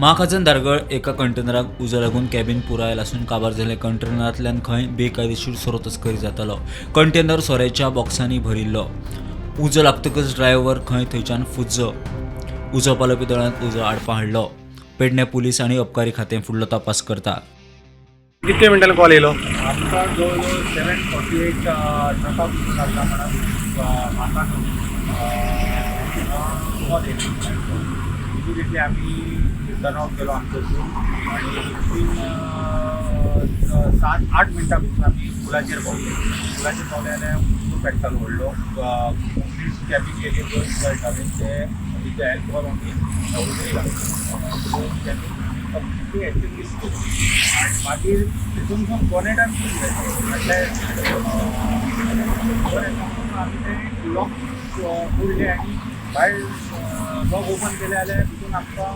महाखाजन दारगळ एका कंटेनराक उजो लागून कॅबिन पुरायल आसून काबार जाल्ले कंटेनरांतल्यान खंय बेकायदेशीर सोरो तस्करी जातालो। कंटेनर सोऱ्याच्या बॉक्सांनी भरिल्लो। उजो लागतकच ड्रायव्हर खंय थंयच्यान फुज्जो। उजो पालोवपी दळांत उजो आडपा हाडलो। पेडणे पुलीस आनी अबकारी खातें फुडलो तपास करता। कितने मिनटांनी कॉल येयलो? आमकां जवळ 7:48 ट्रकाक लागला म्हणून म्हाका कॉल येयलो। इमिडिएटली आमी टर्न आउट केलो आमचो टूर आनी विथीन 7-8 मिनटां भितर आमी पुलाचेर पावले जाल्यार उजो पेट्टालो व्हडलो कंप्लीट कॅबीन एरिया जो हांवें ते तिथे हेल्प करून उजो येयला कॅबीन कंप्लीटली एक्टिवली आनी मागीर तितून बॉनेटान म्हटल्यार आमी ते लॉक उरले आनी भायर लॉक ओपन केले जाल्यार तितून आमकां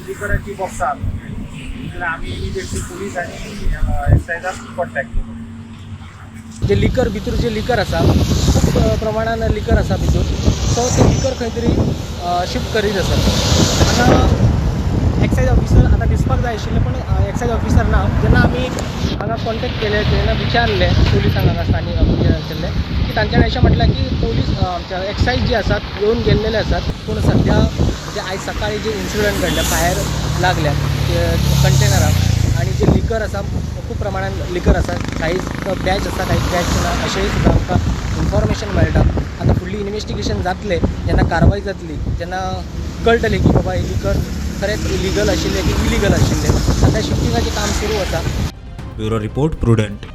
लिकराची बॉक्सां आसली। आमी इमिडिएटली पुलीस आनी एक्सायजाक कॉन्टेक्ट केलो। जे लिकर भितर जे लिकर आसा खूब प्रमाणान लिकर आसा भितर, सो ते लिकर खंय तरी शिफ्ट करीत आसात। हांगा एक्सायज ऑफिसर आतां दिसपाक जाय आशिल्लें पण एक्सायज ऑफिसर ना। जेन्ना आमी हांगा कॉन्टेक्ट केले तेन्ना विचारले पुलिसांक हांगा स्थानीक आशिल्ले की तांच्यानी अशें म्हटलां की पुलीस आमच्या एक्सायज जे आसात येवन गेल्लेले आसात, पूण सद्या म्हणजे आयज सकाळी जे इन्सिडंट घडल्या फायर लागल्या कंटेनराक आनी जे लिकर आसा खूब प्रमाणान लिकर आसा, काही बॅच आसा काही बॅच ना अशेंय सुद्दां आमकां इन्फॉर्मेशन मेळटा। आतां फुडली इन्वेस्टिगेशन जातलें जेन्ना कारवाय जातली तेन्ना कळटलें की बाबा हे लिकर खरेंच इलिगल आशिल्ले की इलिगल आशिल्ले। सद्या शिफ्टिंगाचें काम सुरू आसा। Bureau report prudent.